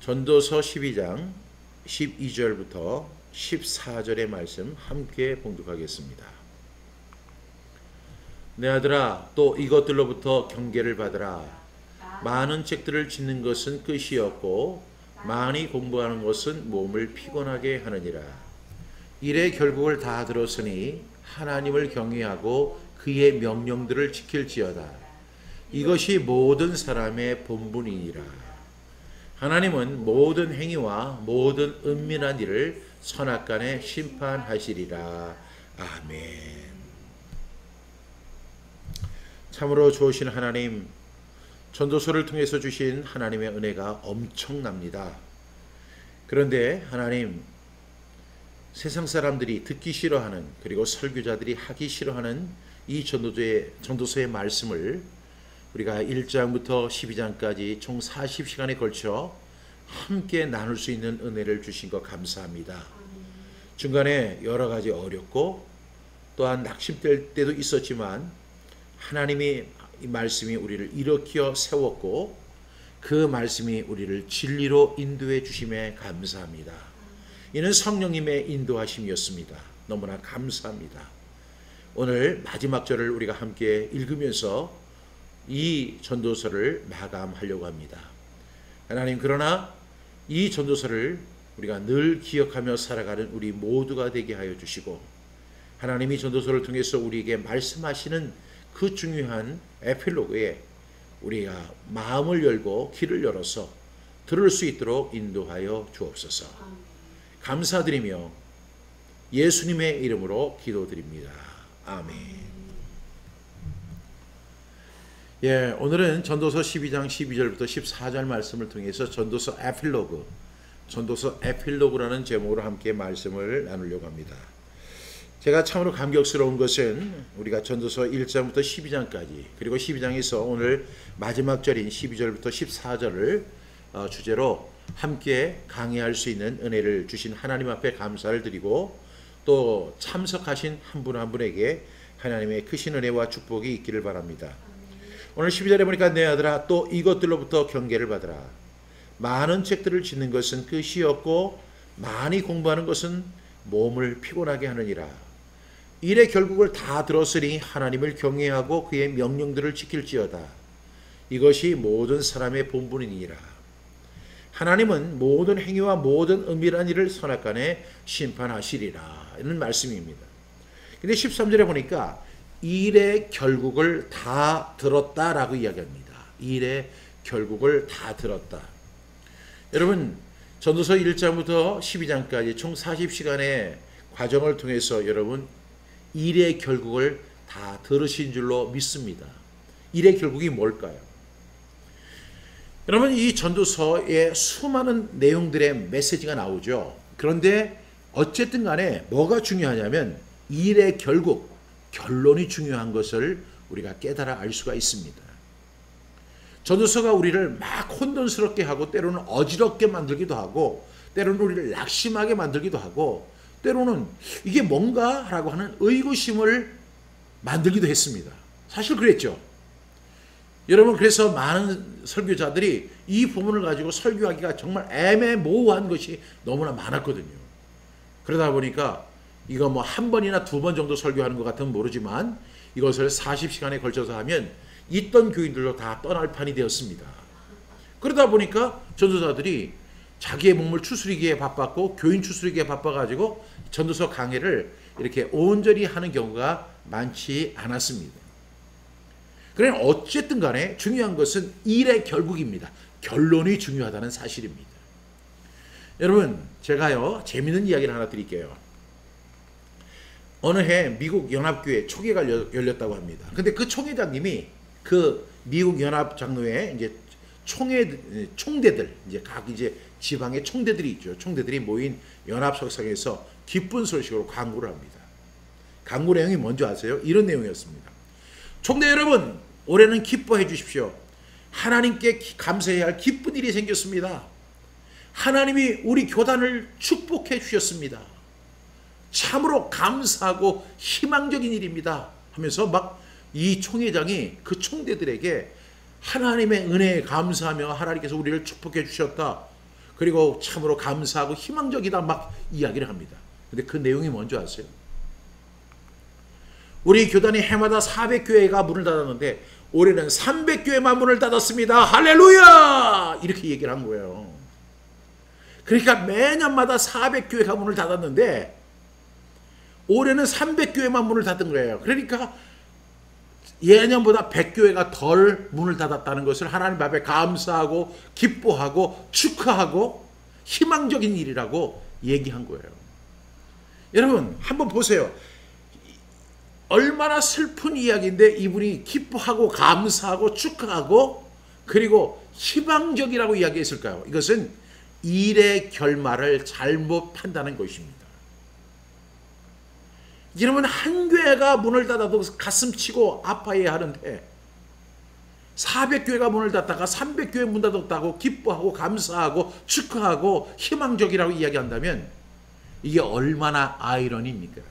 전도서 12장 12절부터 14절의 말씀 함께 봉독하겠습니다. 내 아들아, 또 이것들로부터 경계를 받으라. 많은 책들을 짓는 것은 끝이 없고 많이 공부하는 것은 몸을 피곤하게 하느니라. 일의 결국을 다 들었으니 하나님을 경외하고 그의 명령들을 지킬지어다. 이것이 모든 사람의 본분이니라. 하나님은 모든 행위와 모든 은밀한 일을 선악간에 심판하시리라. 아멘. 참으로 좋으신 하나님, 전도서를 통해서 주신 하나님의 은혜가 엄청납니다. 그런데 하나님, 세상 사람들이 듣기 싫어하는, 그리고 설교자들이 하기 싫어하는 이 전도서의 말씀을 우리가 1장부터 12장까지 총 40시간에 걸쳐 함께 나눌 수 있는 은혜를 주신 것 감사합니다. 중간에 여러 가지 어렵고 또한 낙심될 때도 있었지만 하나님이 이 말씀이 우리를 일으켜 세웠고 그 말씀이 우리를 진리로 인도해 주심에 감사합니다. 이는 성령님의 인도하심이었습니다. 너무나 감사합니다. 오늘 마지막 절을 우리가 함께 읽으면서 이 전도서를 마감하려고 합니다. 하나님, 그러나 이 전도서를 우리가 늘 기억하며 살아가는 우리 모두가 되게 하여 주시고, 하나님이 전도서를 통해서 우리에게 말씀하시는 그 중요한 에필로그에 우리가 마음을 열고 귀를 열어서 들을 수 있도록 인도하여 주옵소서. 감사드리며 예수님의 이름으로 기도드립니다. 아멘. 예, 오늘은 전도서 12장 12절부터 14절 말씀을 통해서 전도서 에필로그라는 제목으로 함께 말씀을 나누려고 합니다. 제가 참으로 감격스러운 것은 우리가 전도서 1장부터 12장까지, 그리고 12장에서 오늘 마지막 절인 12절부터 14절을 주제로 함께 강의할 수 있는 은혜를 주신 하나님 앞에 감사를 드리고, 또 참석하신 한 분 한 분에게 하나님의 크신 은혜와 축복이 있기를 바랍니다. 오늘 12절에 보니까 내 아들아, 또 이것들로부터 경계를 받으라. 많은 책들을 짓는 것은 끝이 없고 많이 공부하는 것은 몸을 피곤하게 하느니라. 일의 결국을 다 들었으니 하나님을 경외하고 그의 명령들을 지킬지어다. 이것이 모든 사람의 본분이니라. 하나님은 모든 행위와 모든 은밀한 일을 선악간에 심판하시리라. 이런 말씀입니다. 근데 13절에 보니까 일의 결국을 다 들었다라고 이야기합니다. 일의 결국을 다 들었다. 여러분, 전도서 1장부터 12장까지 총 40시간의 과정을 통해서 여러분 일의 결국을 다 들으신 줄로 믿습니다. 일의 결국이 뭘까요? 여러분, 이 전도서에 수많은 내용들의 메시지가 나오죠. 그런데 어쨌든 간에 뭐가 중요하냐면 일의 결국, 결론이 중요한 것을 우리가 깨달아 알 수가 있습니다. 전도서가 우리를 막 혼돈스럽게 하고 때로는 어지럽게 만들기도 하고 때로는 우리를 낙심하게 만들기도 하고 때로는 이게 뭔가? 라고 하는 의구심을 만들기도 했습니다. 사실 그랬죠. 여러분, 그래서 많은 설교자들이 이 부분을 가지고 설교하기가 정말 애매모호한 것이 너무나 많았거든요. 그러다 보니까 이거 뭐 한 번이나 두 번 정도 설교하는 것 같으면 모르지만 이것을 40시간에 걸쳐서 하면 있던 교인들로 다 떠날 판이 되었습니다. 그러다 보니까 전도사들이 자기의 몸을 추스리기에 바빴고 교인 추스리기에 바빠가지고 전도서 강해를 이렇게 온전히 하는 경우가 많지 않았습니다. 그러나 어쨌든 간에 중요한 것은 일의 결국입니다. 결론이 중요하다는 사실입니다. 여러분, 제가요 재미있는 이야기를 하나 드릴게요. 어느 해 미국 연합교회 총회가 열렸다고 합니다. 근데 그 총회장님이 그 미국 연합 장로회 이제 총대들, 이제 각 이제 지방의 총대들이 있죠. 총대들이 모인 연합 석상에서 기쁜 소식으로 강구를 합니다. 강구 내용이 뭔지 아세요? 이런 내용이었습니다. 총대 여러분, 올해는 기뻐해 주십시오. 하나님께 감사해야 할 기쁜 일이 생겼습니다. 하나님이 우리 교단을 축복해 주셨습니다. 참으로 감사하고 희망적인 일입니다. 하면서 막 이 총회장이 그 총대들에게 하나님의 은혜에 감사하며 하나님께서 우리를 축복해 주셨다. 그리고 참으로 감사하고 희망적이다 막 이야기를 합니다. 근데 그 내용이 뭔지 아세요? 우리 교단이 해마다 400교회가 문을 닫았는데 올해는 300교회만 문을 닫았습니다. 할렐루야! 이렇게 얘기를 한 거예요. 그러니까 매년마다 400교회가 문을 닫았는데 올해는 300교회만 문을 닫은 거예요. 그러니까 예년보다 100교회가 덜 문을 닫았다는 것을 하나님 앞에 감사하고 기뻐하고 축하하고 희망적인 일이라고 얘기한 거예요. 여러분 한번 보세요. 얼마나 슬픈 이야기인데 이분이 기뻐하고 감사하고 축하하고 그리고 희망적이라고 이야기했을까요? 이것은 일의 결말을 잘못 판단한 것입니다. 여러분 한 교회가 문을 닫아도 가슴 치고 아파해야 하는데 400교회가 문을 닫다가 300교회 문 닫았다고 기뻐하고 감사하고 축하하고 희망적이라고 이야기한다면 이게 얼마나 아이러니입니까?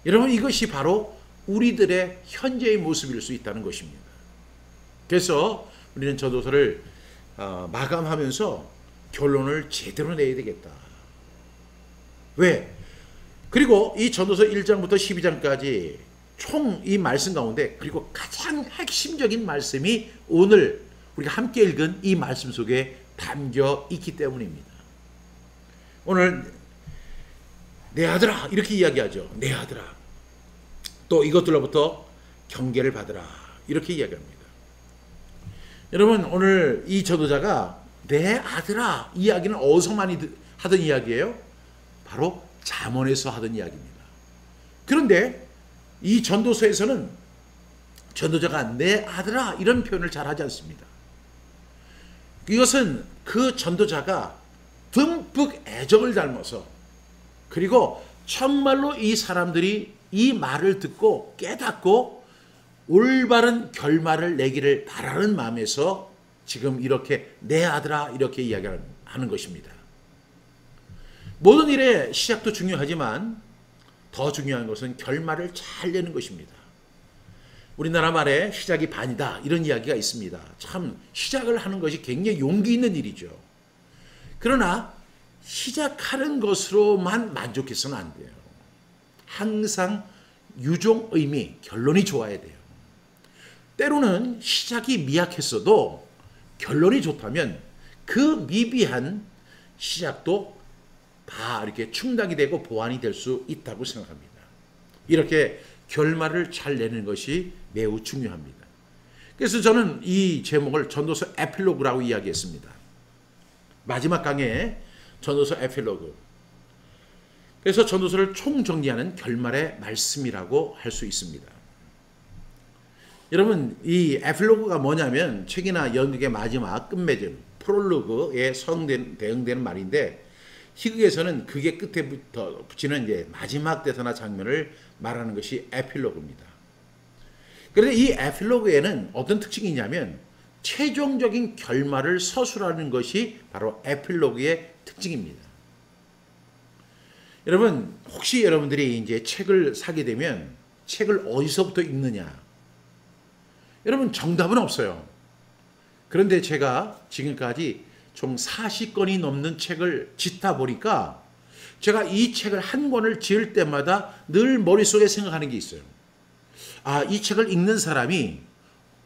여러분 이것이 바로 우리들의 현재의 모습일 수 있다는 것입니다. 그래서 우리는 전도서를 마감하면서 결론을 제대로 내야 되겠다. 왜? 그리고 이 전도서 1장부터 12장까지 총 이 말씀 가운데 그리고 가장 핵심적인 말씀이 오늘 우리가 함께 읽은 이 말씀 속에 담겨 있기 때문입니다. 오늘 내 아들아 이렇게 이야기하죠. 내 아들아 또 이것들로부터 경계를 받으라 이렇게 이야기합니다. 여러분 오늘 이 전도자가 내 아들아 이야기는 어디서 많이 하던 이야기예요? 바로 잠언에서 하던 이야기입니다. 그런데 이 전도서에서는 전도자가 내 아들아 이런 표현을 잘 하지 않습니다. 이것은 그 전도자가 듬뿍 애정을 담아서 그리고 정말로 이 사람들이 이 말을 듣고 깨닫고 올바른 결말을 내기를 바라는 마음에서 지금 이렇게 내 아들아 이렇게 이야기하는 것입니다. 모든 일의 시작도 중요하지만 더 중요한 것은 결말을 잘 내는 것입니다. 우리나라 말에 시작이 반이다 이런 이야기가 있습니다. 참 시작을 하는 것이 굉장히 용기 있는 일이죠. 그러나 시작하는 것으로만 만족해서는 안 돼요. 항상 유종, 의미, 결론이 좋아야 돼요. 때로는 시작이 미약했어도 결론이 좋다면 그 미비한 시작도 다 이렇게 충당이 되고 보완이 될 수 있다고 생각합니다. 이렇게 결말을 잘 내는 것이 매우 중요합니다. 그래서 저는 이 제목을 전도서 에필로그라고 이야기했습니다. 마지막 강의 전도서 에필로그. 그래서 전도서를 총정리하는 결말의 말씀이라고 할 수 있습니다. 여러분 이 에필로그가 뭐냐면 책이나 연극의 마지막 끝맺음 프롤로그에 대응되는 말인데 희극에서는 그게 끝에부터 붙이는 이제 마지막 대사나 장면을 말하는 것이 에필로그입니다. 그런데 이 에필로그에는 어떤 특징이 있냐면 최종적인 결말을 서술하는 것이 바로 에필로그의 특징입니다. 여러분 혹시 여러분들이 이제 책을 사게 되면 책을 어디서부터 읽느냐? 여러분 정답은 없어요. 그런데 제가 지금까지 총 40권이 넘는 책을 짓다 보니까 제가 이 책을 한 권을 지을 때마다 늘 머릿속에 생각하는 게 있어요. 아, 이 책을 읽는 사람이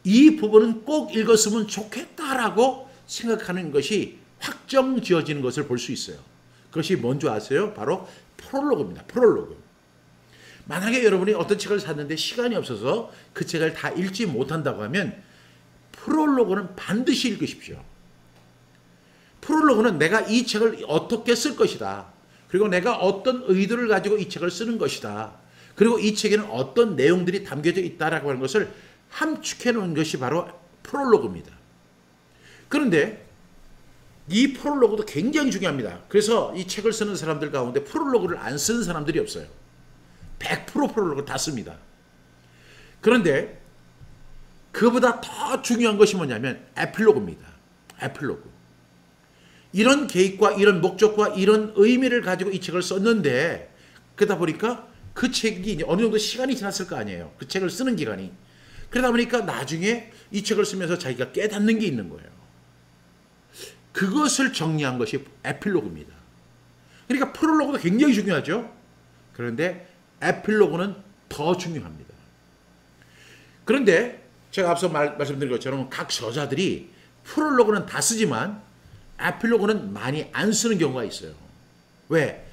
이 부분은 꼭 읽었으면 좋겠다라고 생각하는 것이 확정 지어지는 것을 볼 수 있어요. 그것이 뭔지 아세요? 바로 프롤로그입니다. 프롤로그. 만약에 여러분이 어떤 책을 샀는데 시간이 없어서 그 책을 다 읽지 못한다고 하면 프롤로그는 반드시 읽으십시오. 프롤로그는 내가 이 책을 어떻게 쓸 것이다. 그리고 내가 어떤 의도를 가지고 이 책을 쓰는 것이다. 그리고 이 책에는 어떤 내용들이 담겨져 있다라고 하는 것을 함축해 놓은 것이 바로 프롤로그입니다. 그런데 이 프롤로그도 굉장히 중요합니다. 그래서 이 책을 쓰는 사람들 가운데 프롤로그를 안 쓰는 사람들이 없어요. 100% 프롤로그 다 씁니다. 그런데 그보다 더 중요한 것이 뭐냐면 에필로그입니다. 에필로그. 이런 계획과 이런 목적과 이런 의미를 가지고 이 책을 썼는데 그러다 보니까 그 책이 이제 어느 정도 시간이 지났을 거 아니에요. 그 책을 쓰는 기간이. 그러다 보니까 나중에 이 책을 쓰면서 자기가 깨닫는 게 있는 거예요. 그것을 정리한 것이 에필로그입니다. 그러니까 프롤로그도 굉장히 중요하죠. 그런데 에필로그는 더 중요합니다. 그런데 제가 앞서 말씀드린 것처럼 각 저자들이 프롤로그는 다 쓰지만 에필로그는 많이 안 쓰는 경우가 있어요. 왜?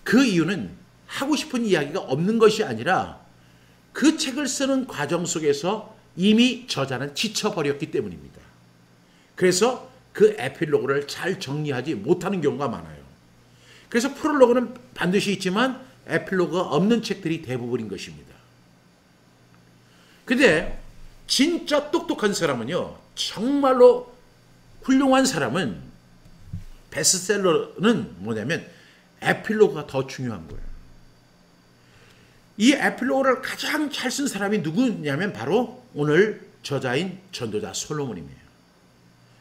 그 이유는 하고 싶은 이야기가 없는 것이 아니라 그 책을 쓰는 과정 속에서 이미 저자는 지쳐버렸기 때문입니다. 그래서 그 에필로그를 잘 정리하지 못하는 경우가 많아요. 그래서 프롤로그는 반드시 있지만 에필로그가 없는 책들이 대부분인 것입니다. 근데 진짜 똑똑한 사람은요, 정말로 훌륭한 사람은 베스트셀러는 뭐냐면 에필로그가 더 중요한 거예요. 이 에필로그를 가장 잘 쓴 사람이 누구냐면 바로 오늘 저자인 전도자 솔로몬입니다.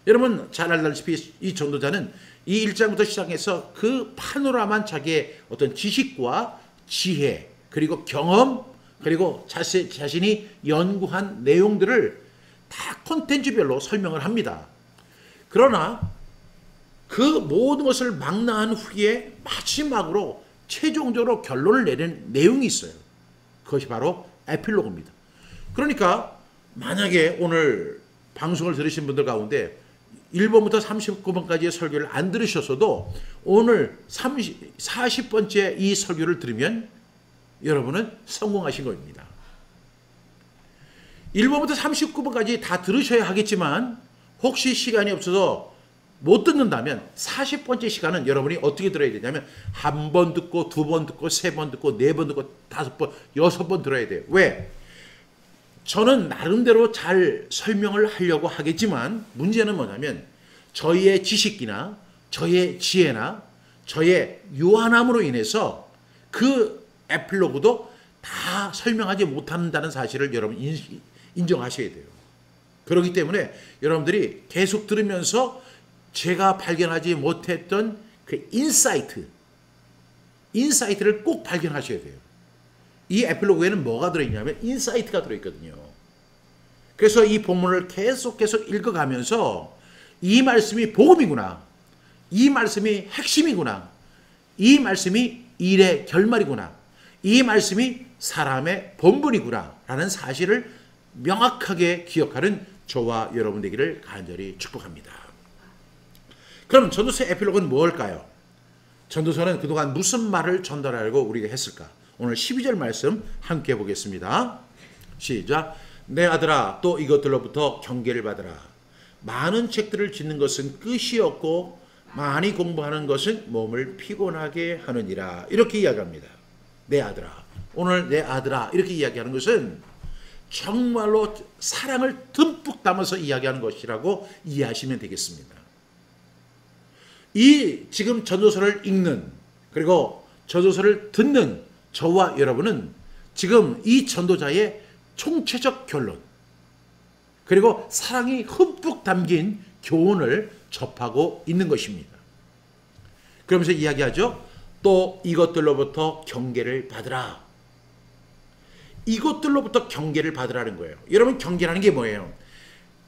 여러분 잘 알다시피 이 전도자는 이 1장부터 시작해서 그 파노라만 자기의 어떤 지식과 지혜 그리고 경험 그리고 자신이 연구한 내용들을 다 콘텐츠별로 설명을 합니다. 그러나 그 모든 것을 망라한 후에 마지막으로 최종적으로 결론을 내리는 내용이 있어요. 그것이 바로 에필로그입니다. 그러니까 만약에 오늘 방송을 들으신 분들 가운데 1번부터 39번까지의 설교를 안 들으셨어도 오늘 40번째 이 설교를 들으면 여러분은 성공하신 겁니다. 1번부터 39번까지 다 들으셔야 하겠지만 혹시 시간이 없어서 못 듣는다면 40번째 시간은 여러분이 어떻게 들어야 되냐면 한 번 듣고 두 번 듣고 세 번 듣고 네 번 듣고 다섯 번 여섯 번 들어야 돼요. 왜? 저는 나름대로 잘 설명을 하려고 하겠지만 문제는 뭐냐면 저희의 지식이나 저의 지혜나 저의 유한함으로 인해서 그 에필로그도 다 설명하지 못한다는 사실을 여러분 인정하셔야 돼요. 그렇기 때문에 여러분들이 계속 들으면서 제가 발견하지 못했던 그 인사이트를 꼭 발견하셔야 돼요. 이 에필로그에는 뭐가 들어있냐면 인사이트가 들어있거든요. 그래서 이 본문을 계속 읽어가면서 이 말씀이 복음이구나. 이 말씀이 핵심이구나. 이 말씀이 일의 결말이구나. 이 말씀이 사람의 본분이구나. 라는 사실을 명확하게 기억하는 저와 여러분 되기를 간절히 축복합니다. 그럼 전도서의 에필로그는 무엇일까요? 전도서는 그동안 무슨 말을 전달하려고 우리가 했을까? 오늘 12절 말씀 함께 보겠습니다. 시작. 내 아들아 또 이것들로부터 경계를 받으라. 많은 책들을 짓는 것은 끝이 없고 많이 공부하는 것은 몸을 피곤하게 하느니라. 이렇게 이야기합니다. 내 아들아. 오늘 내 아들아 이렇게 이야기하는 것은 정말로 사랑을 듬뿍 담아서 이야기하는 것이라고 이해하시면 되겠습니다. 이 지금 전도서를 읽는 그리고 전도서를 듣는 저와 여러분은 지금 이 전도자의 총체적 결론 그리고 사랑이 흠뻑 담긴 교훈을 접하고 있는 것입니다. 그러면서 이야기하죠. 또 이것들로부터 경계를 받으라. 이것들로부터 경계를 받으라는 거예요. 여러분 경계라는 게 뭐예요?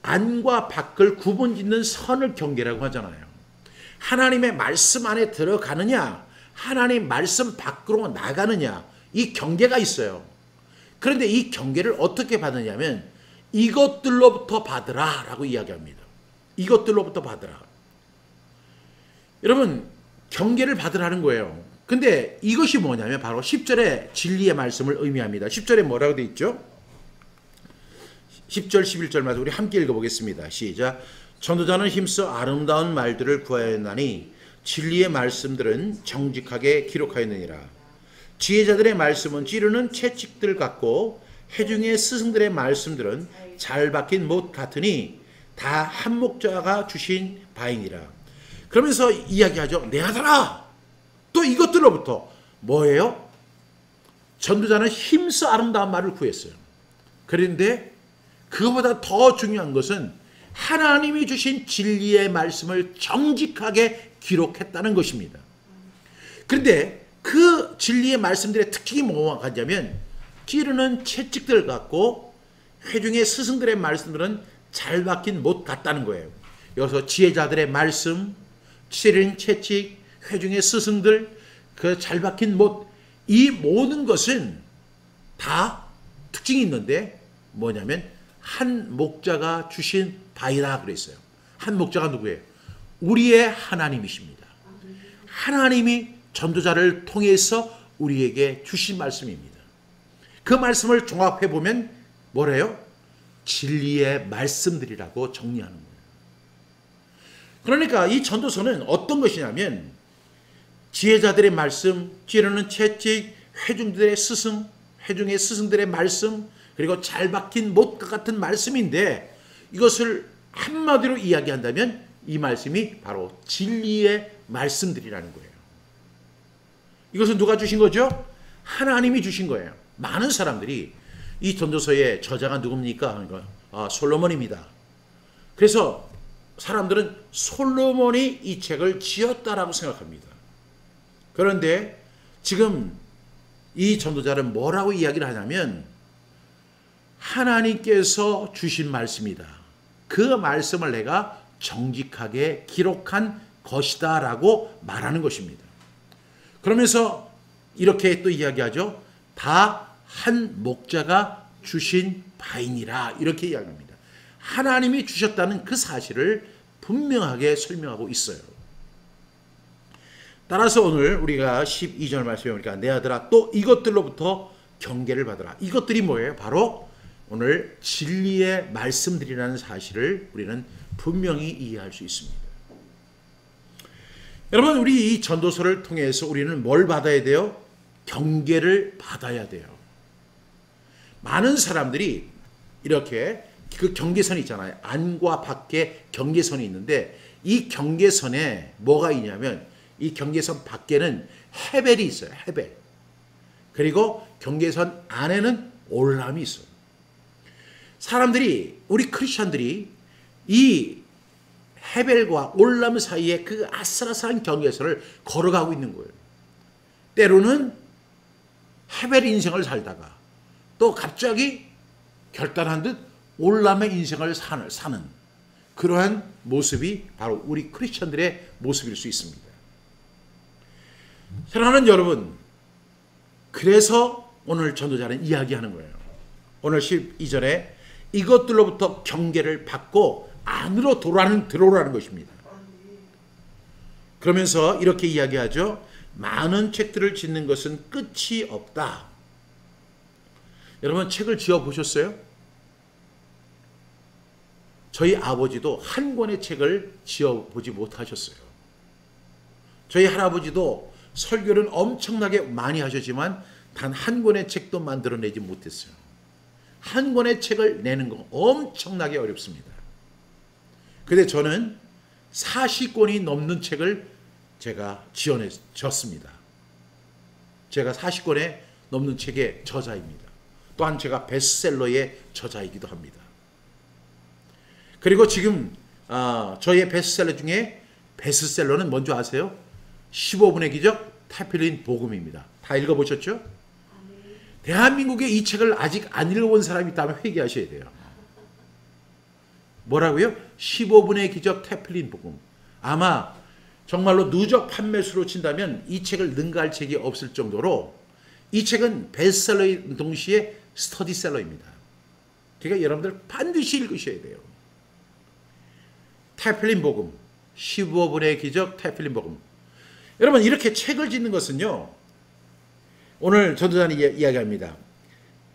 안과 밖을 구분짓는 선을 경계라고 하잖아요. 하나님의 말씀 안에 들어가느냐 하나님 말씀 밖으로 나가느냐 이 경계가 있어요. 그런데 이 경계를 어떻게 받느냐면 이것들로부터 받으라 라고 이야기합니다. 이것들로부터 받으라. 여러분 경계를 받으라는 거예요. 근데 이것이 뭐냐면 바로 10절의 진리의 말씀을 의미합니다. 10절에 뭐라고 되어 있죠? 10절 11절 말씀 우리 함께 읽어보겠습니다. 시작. 전도자는 힘써 아름다운 말들을 구하였나니 진리의 말씀들은 정직하게 기록하였느니라. 지혜자들의 말씀은 찌르는 채찍들 같고 회중의 스승들의 말씀들은 잘 박힌 못 같으니 다 한 목자가 주신 바이니라. 그러면서 이야기하죠. 내 아들아 또 이것들로부터 뭐예요? 전도자는 힘써 아름다운 말을 구했어요. 그런데 그거보다 더 중요한 것은 하나님이 주신 진리의 말씀을 정직하게 기록했다는 것입니다. 그런데 그 진리의 말씀들의 특징이 뭐가 같냐면 찌르는 채찍들 같고 회중의 스승들의 말씀들은 잘 박힌 못 같다는 거예요. 여기서 지혜자들의 말씀, 치린 채찍, 회중의 스승들, 그 잘 박힌 못, 이 모든 것은 다 특징이 있는데 뭐냐면 한 목자가 주신 바이라 그랬어요. 한 목자가 누구예요? 우리의 하나님이십니다. 하나님이 전도자를 통해서 우리에게 주신 말씀입니다. 그 말씀을 종합해 보면 뭐래요? 진리의 말씀들이라고 정리하는 거예요. 그러니까 이 전도서는 어떤 것이냐면 지혜자들의 말씀, 찌르는 채찍, 회중들의 스승, 회중의 스승들의 말씀, 그리고 잘 박힌 못과 같은 말씀인데 이것을 한마디로 이야기한다면 이 말씀이 바로 진리의 말씀들이라는 거예요. 이것은 누가 주신 거죠? 하나님이 주신 거예요. 많은 사람들이 이 전도서의 저자가 누굽니까? 솔로몬입니다. 그래서 사람들은 솔로몬이 이 책을 지었다라고 생각합니다. 그런데 지금 이 전도자는 뭐라고 이야기를 하냐면 하나님께서 주신 말씀이다. 그 말씀을 내가 정직하게 기록한 것이다 라고 말하는 것입니다. 그러면서 이렇게 또 이야기하죠. 다 한 목자가 주신 바이니라 이렇게 이야기합니다. 하나님이 주셨다는 그 사실을 분명하게 설명하고 있어요. 따라서 오늘 우리가 12절 말씀에 보니까 내 아들아 또 이것들로부터 경계를 받으라. 이것들이 뭐예요? 바로 오늘 진리의 말씀들이라는 사실을 우리는 분명히 이해할 수 있습니다. 여러분 우리 이 전도서를 통해서 우리는 뭘 받아야 돼요? 경계를 받아야 돼요. 많은 사람들이 이렇게 그 경계선이 있잖아요. 안과 밖에 경계선이 있는데 이 경계선에 뭐가 있냐면 이 경계선 밖에는 헤벨이 있어요. 헤벨. 그리고 경계선 안에는 올람이 있어요. 사람들이 우리 크리스천들이 이 헤벨과 올람 사이에 그 아슬아슬한 경계선을 걸어가고 있는 거예요. 때로는 헤벨 인생을 살다가 또 갑자기 결단한 듯 올람의 인생을 사는 그러한 모습이 바로 우리 크리스천들의 모습일 수 있습니다. 사랑하는 여러분, 그래서 오늘 전도자는 이야기하는 거예요. 오늘 12절에 이것들로부터 경계를 받고 안으로 들어오라는 것입니다. 그러면서 이렇게 이야기하죠. 많은 책들을 짓는 것은 끝이 없다. 여러분 책을 지어보셨어요? 저희 아버지도 한 권의 책을 지어보지 못하셨어요. 저희 할아버지도 설교는 엄청나게 많이 하셨지만 단 한 권의 책도 만들어내지 못했어요. 한 권의 책을 내는 거 엄청나게 어렵습니다. 근데 저는 40권이 넘는 책을 제가 지었습니다. 제가 40권에 넘는 책의 저자입니다. 또한 제가 베스트셀러의 저자이기도 합니다. 그리고 지금 저의 베스트셀러 중에 베스트셀러는 뭔지 아세요? 15분의 기적 테필린 복음입니다. 다 읽어보셨죠? 대한민국에 이 책을 아직 안 읽어본 사람이 있다면 회개하셔야 돼요. 뭐라고요? 15분의 기적 테필린 복음. 아마 정말로 누적 판매수로 친다면 이 책을 능가할 책이 없을 정도로 이 책은 베스트셀러의 동시에 스터디셀러입니다. 그러니까 여러분들 반드시 읽으셔야 돼요. 테필린 복음, 15분의 기적 테필린 복음. 여러분 이렇게 책을 짓는 것은요. 오늘 전도자는 이야기합니다.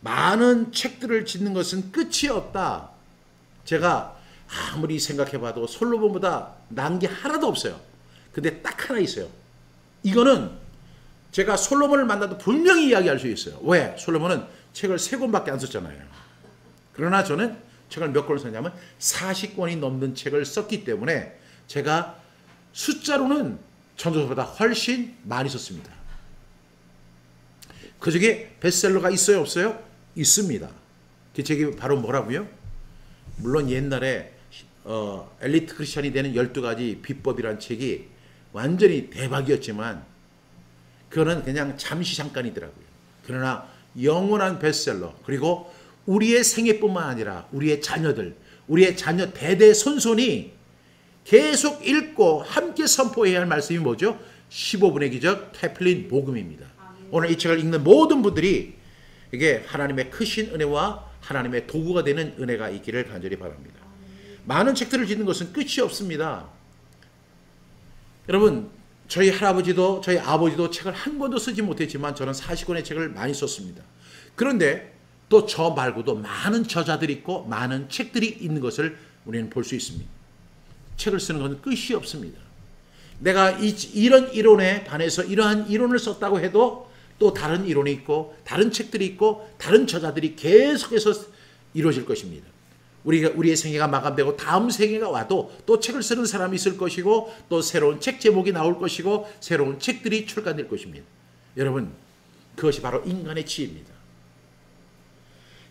많은 책들을 짓는 것은 끝이 없다. 제가 아무리 생각해봐도 솔로몬보다 난 게 하나도 없어요. 근데 딱 하나 있어요. 이거는 제가 솔로몬을 만나도 분명히 이야기할 수 있어요. 왜? 솔로몬은 책을 3권밖에 안 썼잖아요. 그러나 저는 책을 몇 권을 썼냐면 40권이 넘는 책을 썼기 때문에 제가 숫자로는 전도서보다 훨씬 많이 썼습니다. 그 중에 베스트셀러가 있어요? 없어요? 있습니다. 그 책이 바로 뭐라고요? 물론 옛날에 엘리트 크리스천이 되는 12가지 비법이라는 책이 완전히 대박이었지만 그거는 그냥 잠시 잠깐이더라고요. 그러나 영원한 베스트셀러, 그리고 우리의 생애뿐만 아니라 우리의 자녀들, 우리의 자녀 대대손손이 계속 읽고 함께 선포해야 할 말씀이 뭐죠? 15분의 기적 태플린 복음입니다. 오늘 이 책을 읽는 모든 분들이 이게 하나님의 크신 은혜와 하나님의 도구가 되는 은혜가 있기를 간절히 바랍니다. 많은 책들을 짓는 것은 끝이 없습니다. 여러분, 저희 할아버지도 저희 아버지도 책을 한 권도 쓰지 못했지만 저는 40권의 책을 많이 썼습니다. 그런데 또 저 말고도 많은 저자들이 있고 많은 책들이 있는 것을 우리는 볼 수 있습니다. 책을 쓰는 것은 끝이 없습니다. 내가 이런 이론에 반해서 이러한 이론을 썼다고 해도 또 다른 이론이 있고 다른 책들이 있고 다른 저자들이 계속해서 이루어질 것입니다. 우리의 생애가 마감되고 다음 생애가 와도 또 책을 쓰는 사람이 있을 것이고 또 새로운 책 제목이 나올 것이고 새로운 책들이 출간될 것입니다. 여러분, 그것이 바로 인간의 지혜입니다.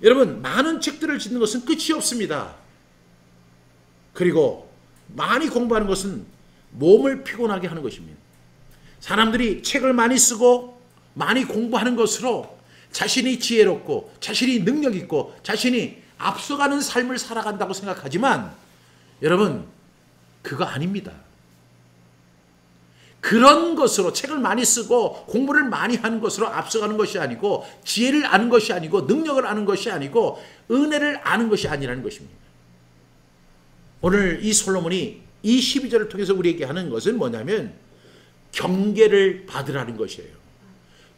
여러분, 많은 책들을 짓는 것은 끝이 없습니다. 그리고 많이 공부하는 것은 몸을 피곤하게 하는 것입니다. 사람들이 책을 많이 쓰고 많이 공부하는 것으로 자신이 지혜롭고 자신이 능력 있고 자신이 앞서가는 삶을 살아간다고 생각하지만 여러분, 그거 아닙니다. 그런 것으로 책을 많이 쓰고 공부를 많이 하는 것으로 앞서가는 것이 아니고 지혜를 아는 것이 아니고 능력을 아는 것이 아니고 은혜를 아는 것이 아니라는 것입니다. 오늘 이 솔로몬이 이 12절을 통해서 우리에게 하는 것은 뭐냐면 경계를 받으라는 것이에요.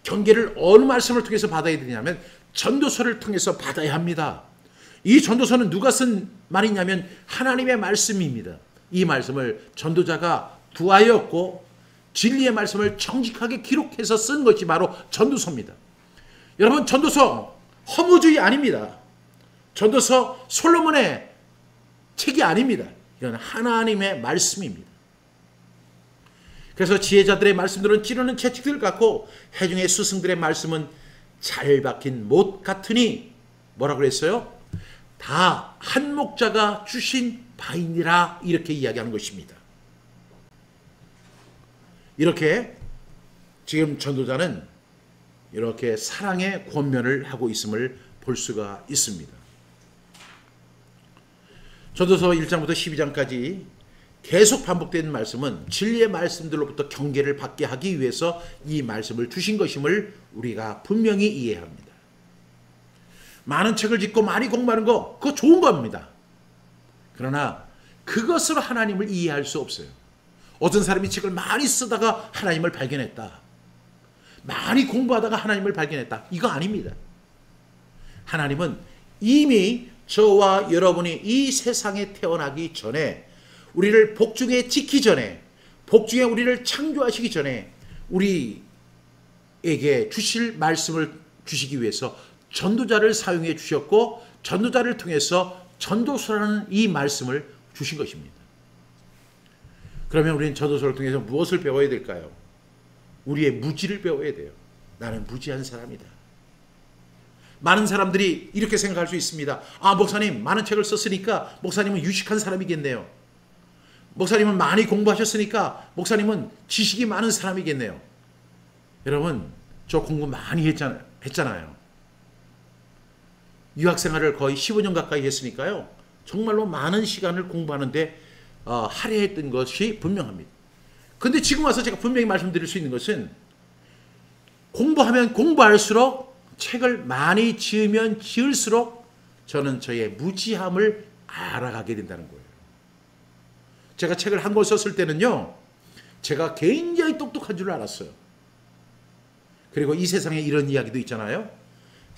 경계를 어느 말씀을 통해서 받아야 되냐면 전도서를 통해서 받아야 합니다. 이 전도서는 누가 쓴 말이냐면 하나님의 말씀입니다. 이 말씀을 전도자가 구하였고 진리의 말씀을 정직하게 기록해서 쓴 것이 바로 전도서입니다. 여러분, 전도서 허무주의 아닙니다. 전도서 솔로몬의 책이 아닙니다. 이건 하나님의 말씀입니다. 그래서 지혜자들의 말씀들은 찌르는 채찍들 같고 회중의 스승들의 말씀은 잘 박힌 못 같으니 뭐라고 그랬어요? 다 한 목자가 주신 바이니라, 이렇게 이야기하는 것입니다. 이렇게 지금 전도자는 이렇게 사랑의 권면을 하고 있음을 볼 수가 있습니다. 전도서 1장부터 12장까지 계속 반복되는 말씀은 진리의 말씀들로부터 경계를 받게 하기 위해서 이 말씀을 주신 것임을 우리가 분명히 이해해야 합니다. 많은 책을 짓고 많이 공부하는 거, 그거 좋은 겁니다. 그러나 그것으로 하나님을 이해할 수 없어요. 어떤 사람이 책을 많이 쓰다가 하나님을 발견했다. 많이 공부하다가 하나님을 발견했다. 이거 아닙니다. 하나님은 이미 저와 여러분이 이 세상에 태어나기 전에, 우리를 복중에 짓기 전에, 복중에 우리를 창조하시기 전에 우리에게 주실 말씀을 주시기 위해서 전도자를 사용해 주셨고 전도자를 통해서 전도서라는 이 말씀을 주신 것입니다. 그러면 우리는 전도서를 통해서 무엇을 배워야 될까요? 우리의 무지를 배워야 돼요. 나는 무지한 사람이다. 많은 사람들이 이렇게 생각할 수 있습니다. 아, 목사님 많은 책을 썼으니까 목사님은 유식한 사람이겠네요. 목사님은 많이 공부하셨으니까 목사님은 지식이 많은 사람이겠네요. 여러분, 저 공부 많이 했잖아요. 유학생활을 거의 15년 가까이 했으니까요. 정말로 많은 시간을 공부하는데 할애했던 것이 분명합니다. 그런데 지금 와서 제가 분명히 말씀드릴 수 있는 것은 공부하면 공부할수록, 책을 많이 지으면 지을수록 저는 저의 무지함을 알아가게 된다는 거예요. 제가 책을 한 권 썼을 때는요, 제가 굉장히 똑똑한 줄 알았어요. 그리고 이 세상에 이런 이야기도 있잖아요.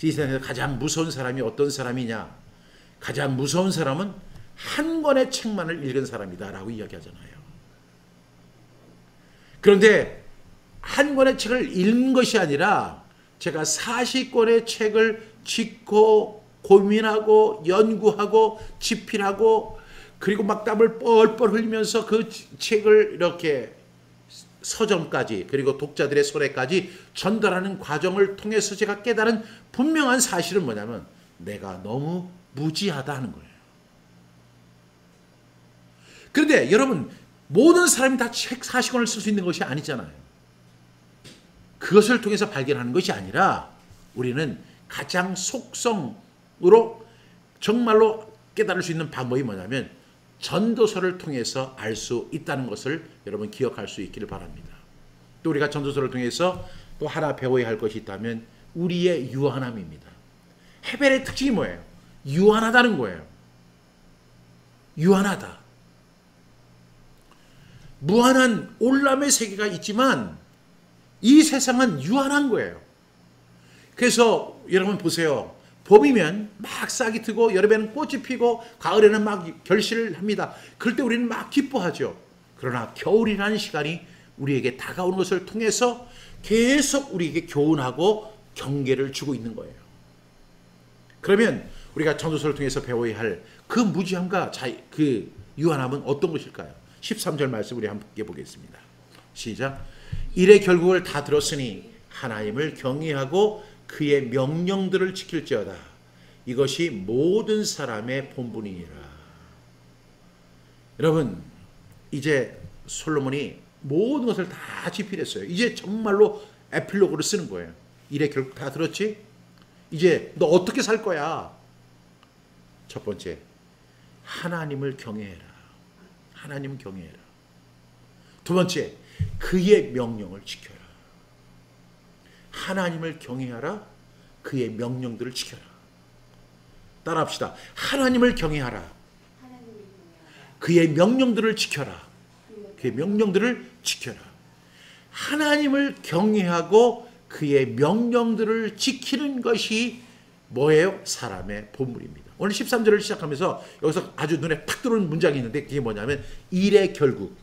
이 세상에서 가장 무서운 사람이 어떤 사람이냐? 가장 무서운 사람은 한 권의 책만을 읽은 사람이다 라고 이야기하잖아요. 그런데 한 권의 책을 읽는 것이 아니라 제가 40권의 책을 짓고 고민하고 연구하고 집필하고 그리고 막 땀을 뻘뻘 흘리면서 그 책을 이렇게 서점까지 그리고 독자들의 손에까지 전달하는 과정을 통해서 제가 깨달은 분명한 사실은 뭐냐면 내가 너무 무지하다 하는 거예요. 그런데 여러분, 모든 사람이 다 책 40권을 쓸 수 있는 것이 아니잖아요. 그것을 통해서 발견하는 것이 아니라 우리는 가장 속성으로 정말로 깨달을 수 있는 방법이 뭐냐면 전도서를 통해서 알 수 있다는 것을 여러분 기억할 수 있기를 바랍니다. 또 우리가 전도서를 통해서 또 하나 배워야 할 것이 있다면 우리의 유한함입니다. 헤벨의 특징이 뭐예요? 유한하다는 거예요. 유한하다. 무한한 올람의 세계가 있지만 이 세상은 유한한 거예요. 그래서 여러분 보세요. 봄이면 막 싹이 트고 여름에는 꽃이 피고 가을에는 막 결실을 합니다. 그럴 때 우리는 막 기뻐하죠. 그러나 겨울이라는 시간이 우리에게 다가오는 것을 통해서 계속 우리에게 교훈하고 경계를 주고 있는 거예요. 그러면 우리가 전도서를 통해서 배워야 할 그 무지함과 그 유한함은 어떤 것일까요? 13절 말씀 우리 함께 보겠습니다. 시작. 이래 결국을 다 들었으니 하나님을 경외하고 그의 명령들을 지킬지어다. 이것이 모든 사람의 본분이니라. 여러분, 이제 솔로몬이 모든 것을 다 집필했어요. 이제 정말로 에필로그를 쓰는 거예요. 이래 결국 다 들었지? 이제 너 어떻게 살 거야? 첫 번째, 하나님을 경외해라. 하나님을 경외해라. 두 번째, 그의 명령을 지켜라. 하나님을 경외하라. 그의 명령들을 지켜라. 따라합시다. 하나님을 경외하라. 그의 명령들을 지켜라. 그의 명령들을 지켜라. 하나님을 경외하고 그의 명령들을 지키는 것이 뭐예요? 사람의 본분입니다. 오늘 13절을 시작하면서 여기서 아주 눈에 탁 들어오는 문장이 있는데 그게 뭐냐면 일의 결국.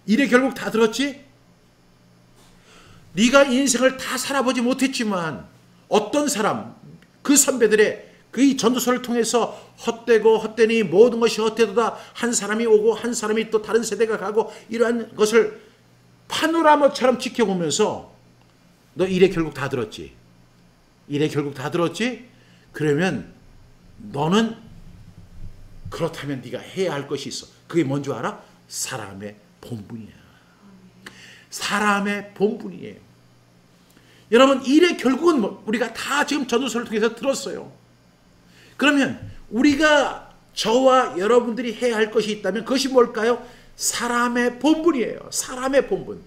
일의 결국 다 들었지? 네가 인생을 다 살아보지 못했지만 어떤 사람, 그 선배들의 그 전도서를 통해서 헛되고 헛되니 모든 것이 헛되도다. 한 사람이 오고 한 사람이 또 다른 세대가 가고 이러한 것을 파노라마처럼 지켜보면서 너 일의 결국 다 들었지? 일의 결국 다 들었지? 그러면 너는 그렇다면 네가 해야 할 것이 있어. 그게 뭔지 알아? 사람의 본분이야. 사람의 본분이에요. 여러분, 일의 결국은 우리가 다 지금 전도서를 통해서 들었어요. 그러면 우리가 저와 여러분들이 해야 할 것이 있다면 그것이 뭘까요? 사람의 본분이에요. 사람의 본분.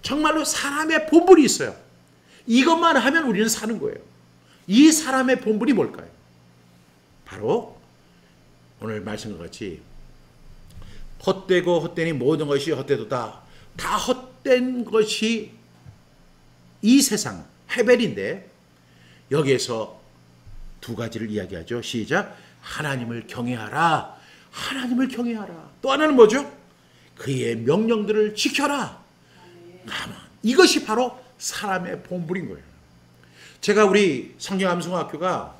정말로 사람의 본분이 있어요. 이것만 하면 우리는 사는 거예요. 이 사람의 본분이 뭘까요? 바로 오늘 말씀과 같이 헛되고 헛되니 모든 것이 헛되도다. 다 헛된 것이 이 세상 헤벨인데 여기에서 두 가지를 이야기하죠. 시작. 하나님을 경외하라. 하나님을 경외하라. 또 하나는 뭐죠? 그의 명령들을 지켜라. 이것이 바로 사람의 본분인 거예요. 제가 우리 성경암송학교가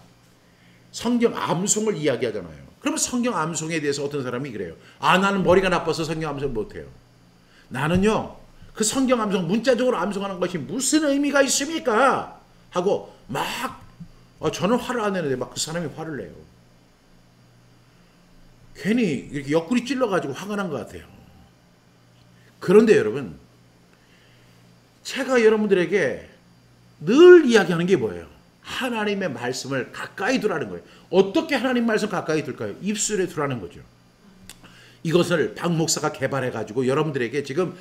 성경 암송을 이야기하잖아요. 그러면 성경 암송에 대해서 어떤 사람이 그래요. 아, 나는 머리가 나빠서 성경 암송 못해요. 나는요, 그 성경 암송, 문자적으로 암송하는 것이 무슨 의미가 있습니까? 하고 막 저는 화를 안 내는데 막 그 사람이 화를 내요. 괜히 이렇게 옆구리 찔러가지고 화가 난 것 같아요. 그런데 여러분, 제가 여러분들에게 늘 이야기하는 게 뭐예요? 하나님의 말씀을 가까이 두라는 거예요. 어떻게 하나님 말씀 가까이 둘까요? 입술에 두라는 거죠. 이것을 박 목사가 개발해가지고 여러분들에게 지금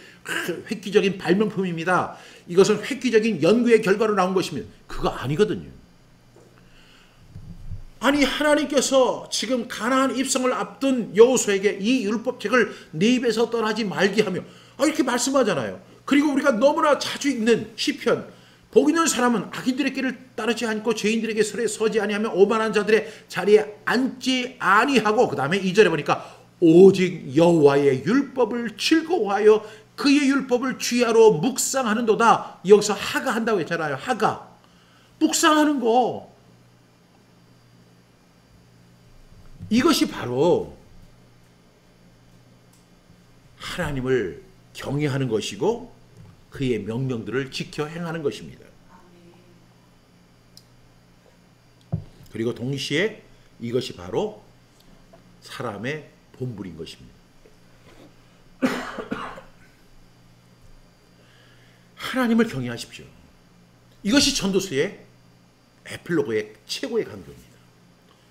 획기적인 발명품입니다. 이것은 획기적인 연구의 결과로 나온 것입니다. 그거 아니거든요. 아니, 하나님께서 지금 가나안 입성을 앞둔 여호수아에게 이 율법책을 네 입에서 떠나지 말게 하며 이렇게 말씀하잖아요. 그리고 우리가 너무나 자주 읽는 시편, 복 있는 사람은 악인들의 길을 따르지 않고 죄인들에게 설에 서지 아니하며 오만한 자들의 자리에 앉지 아니하고, 그 다음에 2절에 보니까 오직 여호와의 율법을 즐거워하여 그의 율법을 주야로 묵상하는도다. 여기서 하가 한다고 했잖아요. 하가. 묵상하는 거. 이것이 바로 하나님을 경외하는 것이고 그의 명령들을 지켜 행하는 것입니다. 그리고 동시에 이것이 바로 사람의 본분인 것입니다. 하나님을 경외하십시오. 이것이 전도서의 에필로그의 최고의 강조입니다.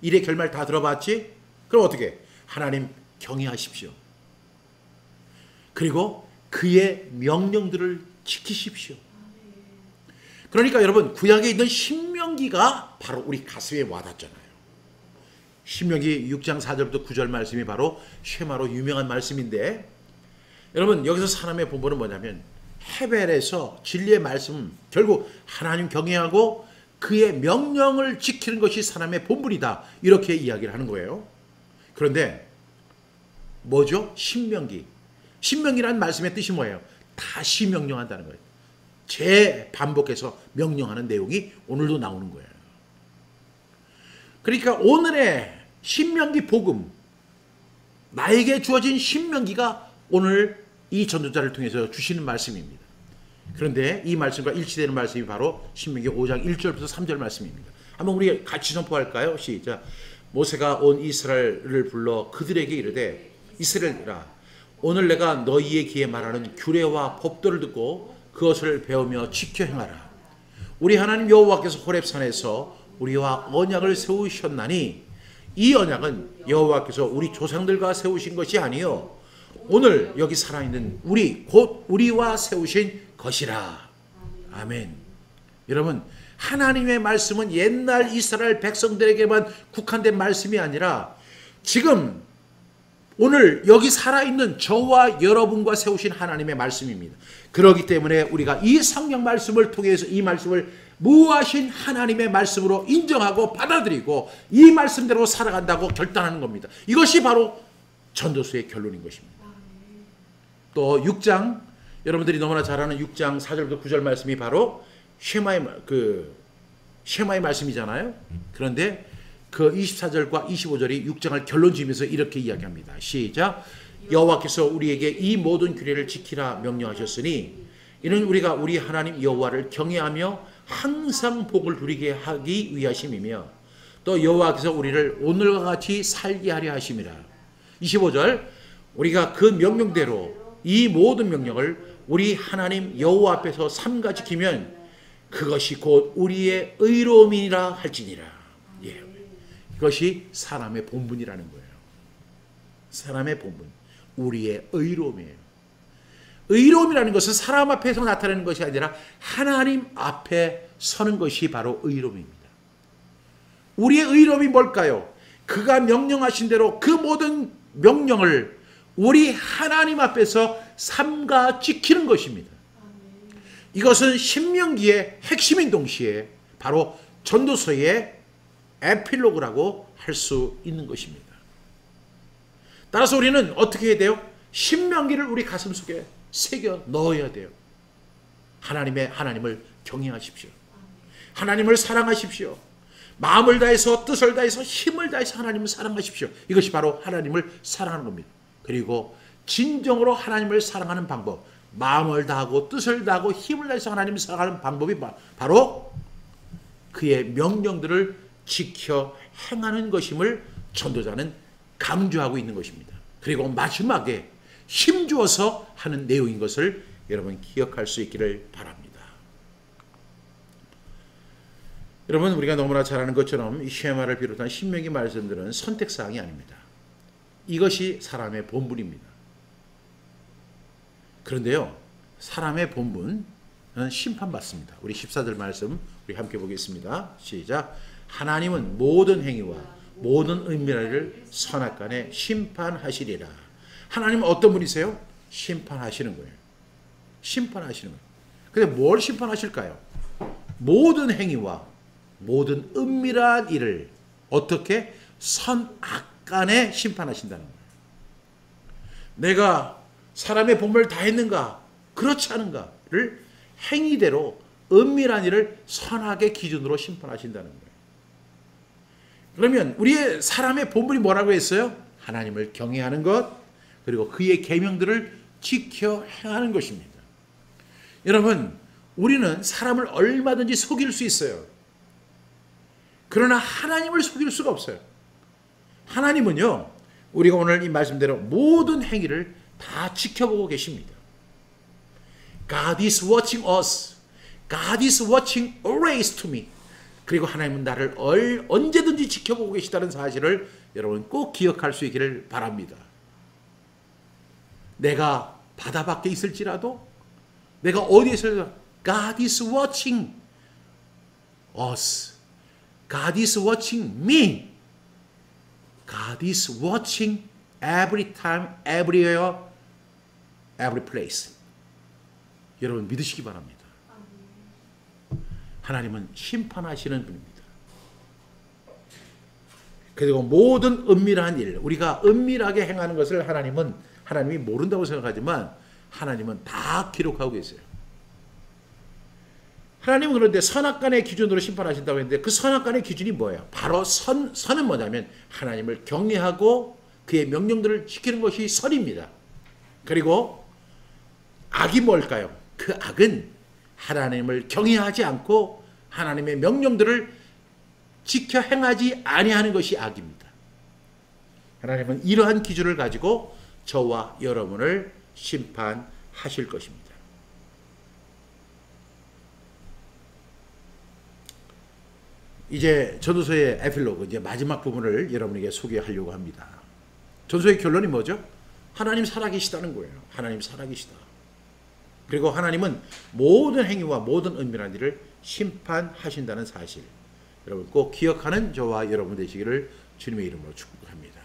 일의 결말 다 들어봤지? 그럼 어떻게? 하나님 경외하십시오. 그리고 그의 명령들을 지키십시오. 그러니까 여러분, 구약에 있는 신명기가 바로 우리 가슴에 와닿잖아요. 신명기 6장 4절부터 9절 말씀이 바로 쉐마로 유명한 말씀인데, 여러분 여기서 사람의 본분은 뭐냐면 헤벨에서 진리의 말씀, 결국 하나님 경외하고 그의 명령을 지키는 것이 사람의 본분이다, 이렇게 이야기를 하는 거예요. 그런데 뭐죠? 신명기라는 말씀의 뜻이 뭐예요? 다시 명령한다는 거예요. 재반복해서 명령하는 내용이 오늘도 나오는 거예요. 그러니까 오늘의 신명기 복음, 나에게 주어진 신명기가 오늘 이 전도자를 통해서 주시는 말씀입니다. 그런데 이 말씀과 일치되는 말씀이 바로 신명기 5장 1절부터 3절 말씀입니다. 한번 우리 같이 선포할까요? 시작. 모세가 온 이스라엘을 불러 그들에게 이르되, 이스라엘들아, 오늘 내가 너희의 귀에 말하는 규례와 법도를 듣고 그것을 배우며 지켜 행하라. 우리 하나님 여호와께서 호렙산에서 우리와 언약을 세우셨나니 이 언약은 여호와께서 우리 조상들과 세우신 것이 아니요 오늘 여기 살아있는 우리, 곧 우리와 세우신 것이라. 아멘. 여러분, 하나님의 말씀은 옛날 이스라엘 백성들에게만 국한된 말씀이 아니라 지금 오늘 여기 살아있는 저와 여러분과 세우신 하나님의 말씀입니다. 그렇기 때문에 우리가 이 성경 말씀을 통해서 이 말씀을 무하신 하나님의 말씀으로 인정하고 받아들이고 이 말씀대로 살아간다고 결단하는 겁니다. 이것이 바로 전도서의 결론인 것입니다. 또 6장, 여러분들이 너무나 잘 아는 6장 4절부터 9절 말씀이 바로 쉐마의 말씀이잖아요. 그런데 그 24절과 25절이 6장을 결론 지으면서 이렇게 이야기합니다. 시작. 여호와께서 우리에게 이 모든 규례를 지키라 명령하셨으니 이는 우리가 우리 하나님 여호와를 경외하며 항상 복을 누리게 하기 위하심이며 또 여호와께서 우리를 오늘과 같이 살게 하려 하심이라. 25절. 우리가 그 명령대로 이 모든 명령을 우리 하나님 여호와 앞에서 삼가 지키면 그것이 곧 우리의 의로움이라 할지니라. 예. 그것이 사람의 본분이라는 거예요. 사람의 본분, 우리의 의로움이에요. 의로움이라는 것은 사람 앞에서 나타나는 것이 아니라 하나님 앞에 서는 것이 바로 의로움입니다. 우리의 의로움이 뭘까요? 그가 명령하신 대로 그 모든 명령을 우리 하나님 앞에서 삼가 지키는 것입니다. 이것은 신명기의 핵심인 동시에 바로 전도서의 에필로그라고 할 수 있는 것입니다. 따라서 우리는 어떻게 해야 돼요? 신명기를 우리 가슴속에 새겨 넣어야 돼요. 하나님을 경외하십시오. 하나님을 사랑하십시오. 마음을 다해서, 뜻을 다해서, 힘을 다해서 하나님을 사랑하십시오. 이것이 바로 하나님을 사랑하는 겁니다. 그리고 진정으로 하나님을 사랑하는 방법, 마음을 다하고 뜻을 다하고 힘을 다해서 하나님을 사랑하는 방법이 바로 그의 명령들을 지켜 행하는 것임을 전도자는 강조하고 있는 것입니다. 그리고 마지막에 힘주어서 하는 내용인 것을 여러분 기억할 수 있기를 바랍니다. 여러분, 우리가 너무나 잘 아는 것처럼 이 쉐마를 비롯한 신명기 말씀들은 선택사항이 아닙니다. 이것이 사람의 본분입니다. 그런데요, 사람의 본분은 심판받습니다. 우리 14절 말씀 우리 함께 보겠습니다. 시작. 하나님은 모든 행위와 모든 은밀을 선악간에 심판하시리라. 하나님은 어떤 분이세요? 심판하시는 거예요. 심판하시는 거예요. 근데 뭘 심판하실까요? 모든 행위와 모든 은밀한 일을 어떻게 선악간에 심판하신다는 거예요. 내가 사람의 본분을 다 했는가? 그렇지 않은가를 행위대로 은밀한 일을 선악의 기준으로 심판하신다는 거예요. 그러면 우리의 사람의 본분이 뭐라고 했어요? 하나님을 경외하는 것, 그리고 그의 계명들을 지켜 행하는 것입니다. 여러분, 우리는 사람을 얼마든지 속일 수 있어요. 그러나 하나님을 속일 수가 없어요. 하나님은요, 우리가 오늘 이 말씀대로 모든 행위를 다 지켜보고 계십니다. God is watching us. God is watching always to me. 그리고 하나님은 나를 언제든지 지켜보고 계시다는 사실을 여러분 꼭 기억할 수 있기를 바랍니다. 내가 바다 밖에 있을지라도, 내가 어디에 있을지라도 God is watching us. God is watching me. God is watching every time, everywhere, every place. 여러분 믿으시기 바랍니다. 하나님은 심판하시는 분입니다. 그리고 모든 은밀한 일, 우리가 은밀하게 행하는 것을 하나님이 모른다고 생각하지만 하나님은 다 기록하고 계세요. 하나님은 그런데 선악간의 기준으로 심판하신다고 했는데 그 선악간의 기준이 뭐예요? 바로 선은 뭐냐면 하나님을 경외하고 그의 명령들을 지키는 것이 선입니다. 그리고 악이 뭘까요? 그 악은 하나님을 경외하지 않고 하나님의 명령들을 지켜 행하지 아니하는 것이 악입니다. 하나님은 이러한 기준을 가지고 저와 여러분을 심판하실 것입니다. 이제 전도서의 에필로그, 이제 마지막 부분을 여러분에게 소개하려고 합니다. 전도서의 결론이 뭐죠? 하나님 살아계시다는 거예요. 하나님 살아계시다. 그리고 하나님은 모든 행위와 모든 은밀한 일을 심판하신다는 사실, 여러분 꼭 기억하는 저와 여러분 되시기를 주님의 이름으로 축복합니다.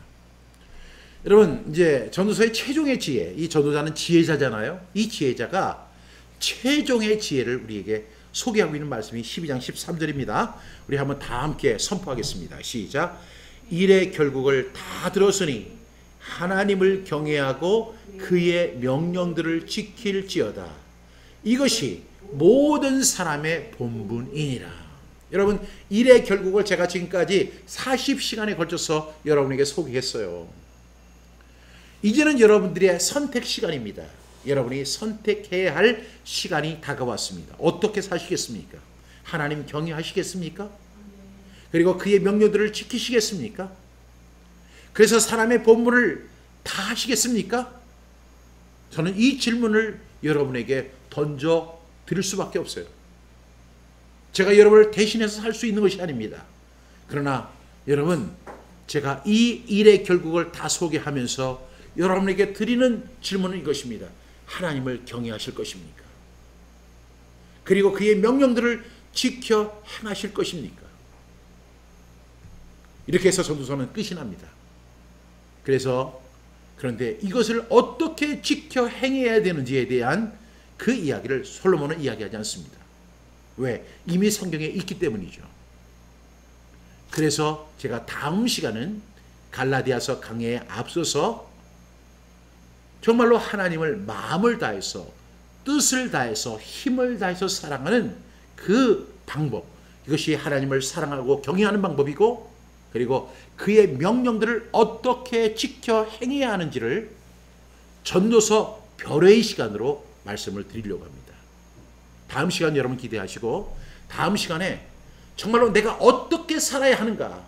여러분 이제 전도서의 최종의 지혜, 이 전도자는 지혜자잖아요. 이 지혜자가 최종의 지혜를 우리에게 소개하고 있는 말씀이 12장 13절입니다. 우리 한번 다 함께 선포하겠습니다. 시작. 일의 결국을 다 들었으니 하나님을 경외하고 그의 명령들을 지킬지어다. 이것이 모든 사람의 본분이니라. 여러분 일의 결국을 제가 지금까지 40시간에 걸쳐서 여러분에게 소개했어요. 이제는 여러분들의 선택 시간입니다. 여러분이 선택해야 할 시간이 다가왔습니다. 어떻게 사시겠습니까? 하나님 경외하시겠습니까? 그리고 그의 명령들을 지키시겠습니까? 그래서 사람의 본분을 다 하시겠습니까? 저는 이 질문을 여러분에게 던져 드릴 수밖에 없어요. 제가 여러분을 대신해서 살 수 있는 것이 아닙니다. 그러나 여러분, 제가 이 일의 결국을 다 소개하면서 여러분에게 드리는 질문은 이것입니다. 하나님을 경외하실 것입니까? 그리고 그의 명령들을 지켜 행하실 것입니까? 이렇게 해서 전도서는 끝이 납니다. 그런데 이것을 어떻게 지켜 행해야 되는지에 대한 그 이야기를 솔로몬은 이야기하지 않습니다. 왜? 이미 성경에 있기 때문이죠. 그래서 제가 다음 시간은 갈라디아서 강해에 앞서서 정말로 하나님을 마음을 다해서 뜻을 다해서 힘을 다해서 사랑하는 그 방법, 이것이 하나님을 사랑하고 경외하는 방법이고, 그리고 그의 명령들을 어떻게 지켜 행해야 하는지를 전도서 별의 시간으로 말씀을 드리려고 합니다. 다음 시간 여러분 기대하시고, 다음 시간에 정말로 내가 어떻게 살아야 하는가,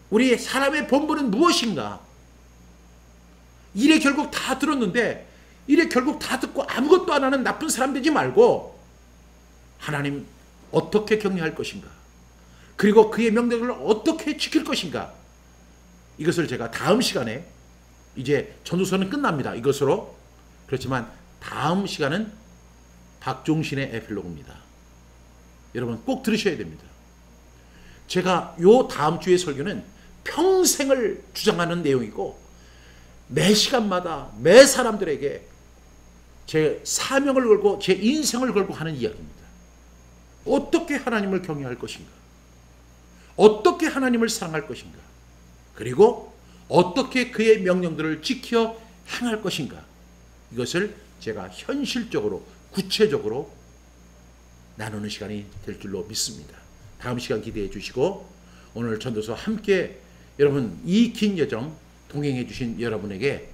우리 사람의 본분은 무엇인가, 일에 결국 다 들었는데 일에 결국 다 듣고 아무것도 안 하는 나쁜 사람 되지 말고 하나님 어떻게 경외할 것인가, 그리고 그의 명령을 어떻게 지킬 것인가, 이것을 제가 다음 시간에, 이제 전도서는 끝납니다. 이것으로. 그렇지만 다음 시간은 박종신의 에필로그입니다. 여러분 꼭 들으셔야 됩니다. 제가 요 다음 주의 설교는 평생을 주장하는 내용이고, 매 시간마다 매 사람들에게 제 사명을 걸고 제 인생을 걸고 하는 이야기입니다. 어떻게 하나님을 경외할 것인가, 어떻게 하나님을 사랑할 것인가, 그리고 어떻게 그의 명령들을 지켜 행할 것인가, 이것을 제가 현실적으로 구체적으로 나누는 시간이 될 줄로 믿습니다. 다음 시간 기대해 주시고, 오늘 전도서 함께 여러분 이 긴 여정 동행해 주신 여러분에게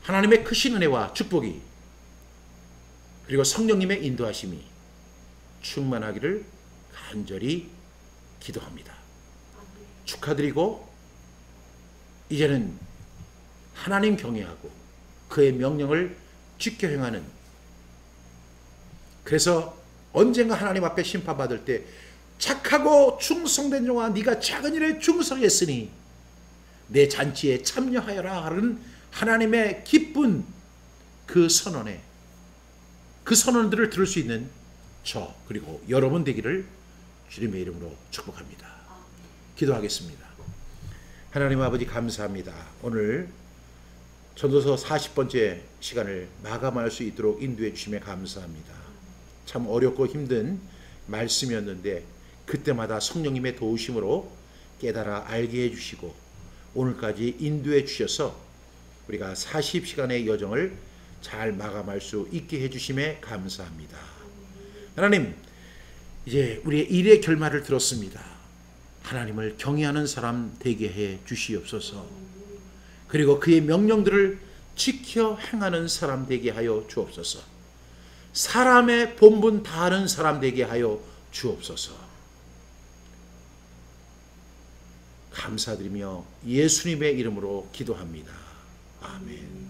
하나님의 크신 은혜와 축복이, 그리고 성령님의 인도하심이 충만하기를 간절히 기도합니다. 축하드리고, 이제는 하나님 경외하고 그의 명령을 지켜 행하는, 그래서 언젠가 하나님 앞에 심판받을 때 착하고 충성된 종아 네가 작은 일에 충성했으니 내 잔치에 참여하여라 하는 하나님의 기쁜 그 선언에, 그 선언들을 들을 수 있는 저 그리고 여러분 되기를 주님의 이름으로 축복합니다. 기도하겠습니다. 하나님 아버지 감사합니다. 오늘 전도서 40번째 시간을 마감할 수 있도록 인도해 주심에 감사합니다. 참 어렵고 힘든 말씀이었는데 그때마다 성령님의 도우심으로 깨달아 알게 해주시고 오늘까지 인도해 주셔서 우리가 40시간의 여정을 잘 마감할 수 있게 해주심에 감사합니다. 하나님, 이제 우리의 일의 결말을 들었습니다. 하나님을 경외하는 사람 되게 해 주시옵소서. 그리고 그의 명령들을 지켜 행하는 사람 되게 하여 주옵소서. 사람의 본분 다하는 사람 되게 하여 주옵소서. 감사드리며 예수님의 이름으로 기도합니다. 아멘.